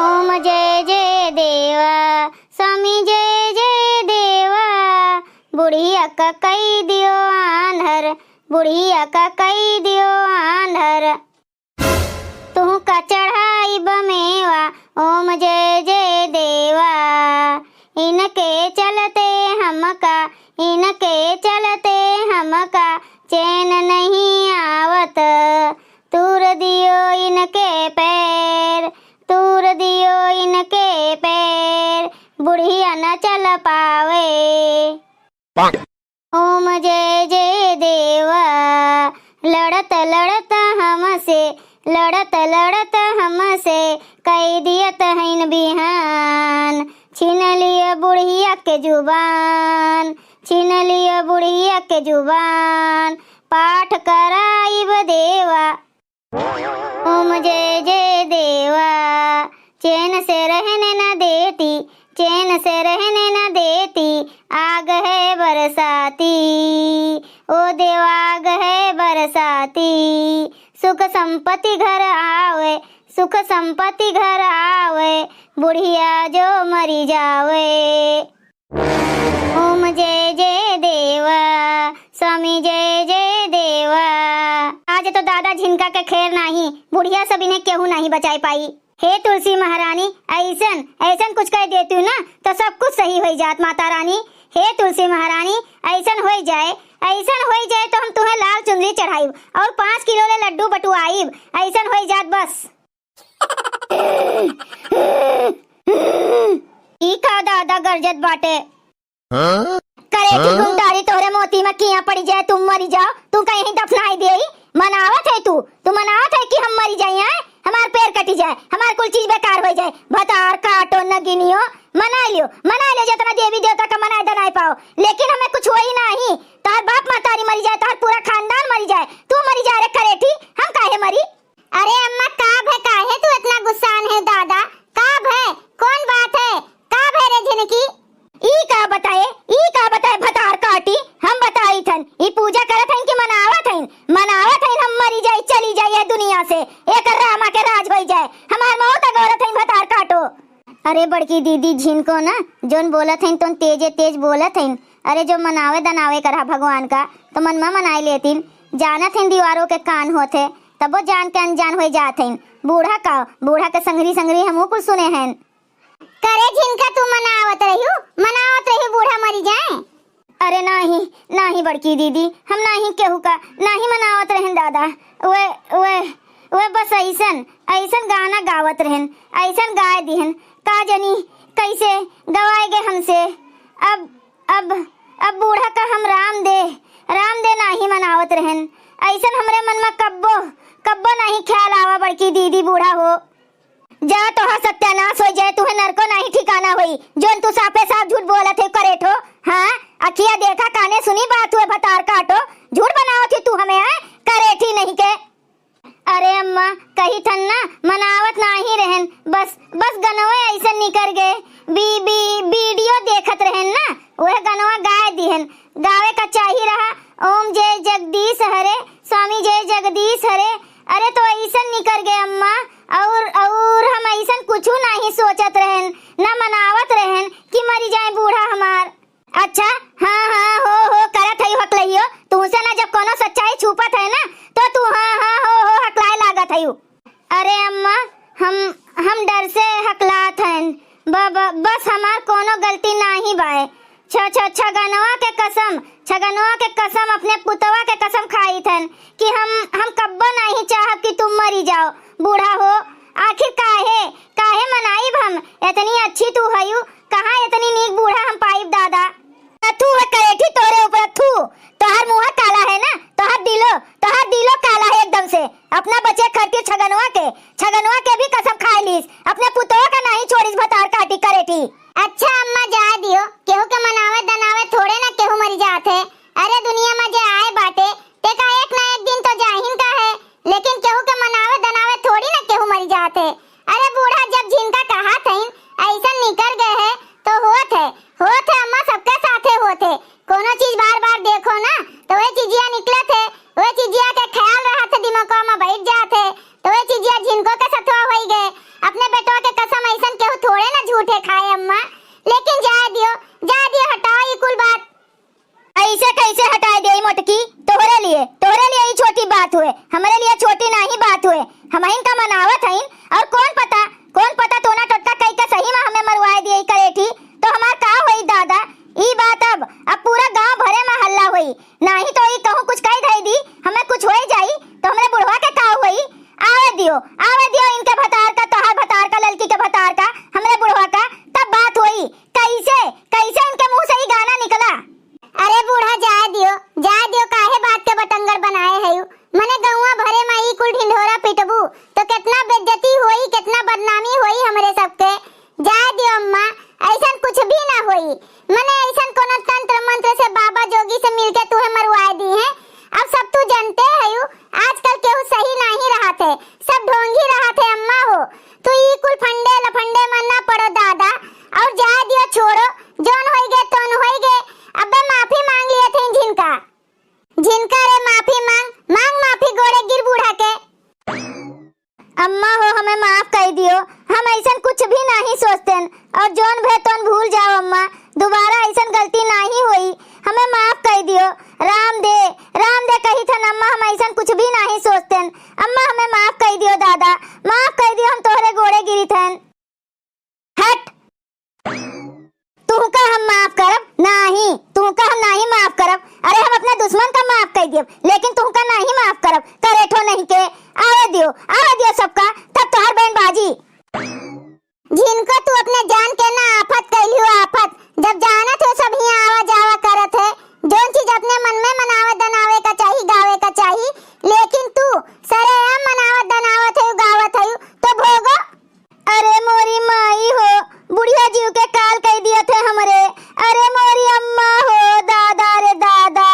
ओम जय जय देवा स्वामी जय जय देवा। बुढ़िया का कई दियो आंधर, बुढ़िया का कई दियो आंधर। तू का चढ़ाई बमेवा ओम जय जय देवा। इनके चलते हमका, इनके चलते हमका चैन नहीं आवत। तूर दियो इनके पैर, तूर दियो इनके पैर, बुढ़िया न चल पावे। ओम जय जय देवा। लड़त लड़त हमसे, लड़त लड़त हमसे कई दियत हईन बिहान। छीन लिया बुढ़िया के जुबान, छीन लिया बुढ़िया के जुबान। पाठ कराइब देवा ओम जय जय देवा। चैन से रहने न देती, चैन से रहने न देती, आग है बरसाती। ओ देवा आग है बरसाती। सुख संपत्ति घर आवे, सुख संपत्ति घर आवे, बुढ़िया जो मरी जावे। ओम जय जय देवा स्वामी जय जय देवा। आज तो दादा झिनका के खैर नहीं, बुढ़िया सब इन्हें केहू नहीं बचाई पाई। हे तुलसी महारानी, ऐसन ऐसन कुछ कह देती हूँ ना तो सब कुछ सही हो जात माता रानी। हे तुलसी महारानी, ऐसन हो जाए, ऐसन हो जाए तो हम तुम्हें लाल चुनरी चढ़ाइब और 5 किलो ले लड्डू बटुआइब। ऐसन हो जात बस। ई का दादा गरजत बाटे। करे की गुंडारी तोरे मोती में किया पड़ी जाए, तुम मरी जाओ। तू कहीं दफनाई दे। मनावत है तू मनावत है कि हम मरी जाए, हमार पैर कटी जाए, हमार कुल चीज बेकार हो जाए। भतार काटो न गिनियो, मना लियो जितना देवी देवता का मनाए दनाए पाओ, लेकिन हमें कुछ हो ही नहीं। तार बाप मातारी मरी जाए, तार पूरा खानदान मरी जाए, तू मरी जा रे करेठी, हम काहे मरी। अरे अम्मा काब है, काहे तू इतना गुस्सान है दादा, काब है, कौन बात है, काब है रे झिनकी। ई का बताए भतार काटी, हम बताई थन ई पूजा करत हन कि मनावत हन हम मरी जाए चली जाए दुनिया से, एक रामा के राज हो जाए, हमार मौत गौरत हन भतार काटो। अरे बड़की दीदी झिनको ना जोन बोलत हन तो तेज तेज बोलत हन। अरे जो मनावे दनावे करा भगवान का तो मनमा मनाई लेतिन। जानत हन दीवारों के कान होते तब वो जान के अनजान हो जात हन। बूढ़ा के संगरी हमू कुछ सुने हन। करे झिनका तू मनावत रही बूढ़ा मरी जाए। अरे नहीं बड़की दीदी, हम नहीं केहू का नहीं मनावत रहन दादा। वे बस ऐसन गाना गावत रहन, ऐसन गाय दिहन, का जनी कैसे गवाए गे हमसे। अब बूढ़ा का हम राम दे नहीं मनावत रहन। ऐसन हमरे मन में कब्बो नहीं ख्याल आवा बड़की दीदी बूढ़ा हो जा तो हा सत्यानाश हो जाए, तुम्हें नरको नहीं ठिकाना हुई। जोन तू साफे साफ झूठ बोलत है करेठो। हाँ अखिया देखा काने सुनी बात हुए भतार काटो, झूठ बनाओ थी तू हमें करेठी नहीं के। अरे अम्मा कही थन ना मनावत नहीं रहन, बस गनवा ऐसे निकर गए। वीडियो देखत रहन ना, वह गनवा गाय दिहन, गावे का चाहिए रहा ओम जय जगदीश हरे स्वामी जय जगदीश हरे। अरे तो ऐसा निकर गए अम्मा, और हम ऐसा कुछ नहीं सोचत रहन, न मनावत रहन कि मरी जाए बूढ़ा हमार। अच्छा हाँ हो करत है हकलइयो तुमसे ना, जब कोनो सच्चाई छुपत है ना तो तू हाँ हो हकलाए लागत है। अरे अम्मा हम डर से हकलात हैं, बस हमार कोनो गलती नहीं बाए। छगनवा के कसम अपने पुतवा के कसम खाई थन कि हम कब्बो नहीं चाहब कि तुम मरी जाओ बूढ़ा हो। आखिर काहे मनाइब हम, इतनी अच्छी तू हयू, कहाँ इतनी नीक बूढ़ा हम पाइब दादा। तू है करेठी तोरे ऊपर थू, तोहर मुंह काला है ना, तोहर दिलो काला है एकदम से। अपना बचे खरती छगनवा के भी कसम खा लीस, अपने पुतवा का नहीं छोड़ीस भतार काटी करेठी। अच्छा अम्मा जा दियो, केहू के मनावे दनावे थोड़े ना केहू मरी जात है। अरे दुनिया में जे आए बाटे ते का एक ना एक दिन तो जाहिन का है, लेकिन केहू के मनावे दनावे थोड़ी ना केहू मरी जात है। अरे बूढ़ा जब झिनका कहा था ऐसा निकल गए है तो होत है अम्मा, सबके साथे होत है। कोनो चीज बार बार देखो ना तो वे चीजिया निकले थे, वे चीजिया के ख्याल रहा था दिमाग में बैठ जाते, तो वे चीजिया झिनको के सतवा हो गए। अपने बेटों के कसम हो हमें माफ कर दियो। हम ऐसा कुछ भी नहीं सोचते और जोन भे तोन भूल जाओ अम्मा। दोबारा ऐसा गलती नहीं हुई, हमें माफ कर दियो। राम दे कही था अम्मा, हम ऐसा कुछ भी नहीं सोचते। अम्मा हमें माफ कर दियो, दादा माफ कर दियो, हम तोहरे गोड़े गिरी थन। हट, तू का हम माफ करब नहीं, तू का हम नहीं माफ करब। अरे हम अपने दुश्मन का माफ कर दियो, लेकिन तू का नहीं माफ करब। करेठो नहीं के आवे दियो सबका, तब तोहर बहन बाजी। जिनको तू अपने जान के ना आफत कहलियो आफत, जब जानत हो सब ही आवा जावा करत है। जोन चीज अपने मन में मनावत दनावे का चाहिए, गावे का चाहिए, लेकिन तू सरेआम मनावत दनावत है, गावत है तो भोगो। अरे मोरी माई हो, बुढ़िया जीव के काल कह दिए थे हमरे। अरे मोरी अम्मा हो, दादा रे दादा,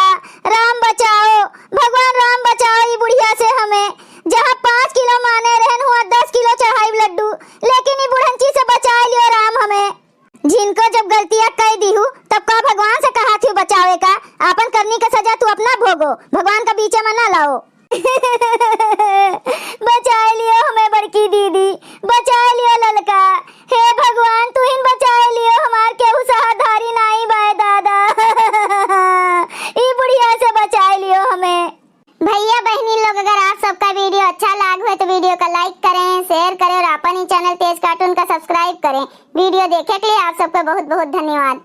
राम बचाओ, भगवान राम बचाओ ई बुढ़िया से हमें। जहाँ 5 किलो माने रहन हुआ 10 किलो चढ़ाई लड्डू, लेकिन ई बुढ़ंची से बचा लियो राम हमें। जिनको जब गलतियां कह दी हूँ तब का भगवान से कहा थी बचावे का। आपन करनी का सजा तू अपना भोगो, भगवान का बीच में ना लाओ। बचा लियो हमें बड़की दीदी, बचा लियो ललका। हे भगवान तू ही बचा लियो, हमार केहू सहाधारी नहीं बाय दादा। ई बुढ़िया से बचा लियो हमें। भैया बहनी लोग, अगर आप सबका वीडियो अच्छा लगा हो तो वीडियो का लाइक करें, शेयर करें और अपन ही चैनल तेज कार्टून का सब्सक्राइब करें। वीडियो देखने के लिए आप सबका बहुत बहुत धन्यवाद।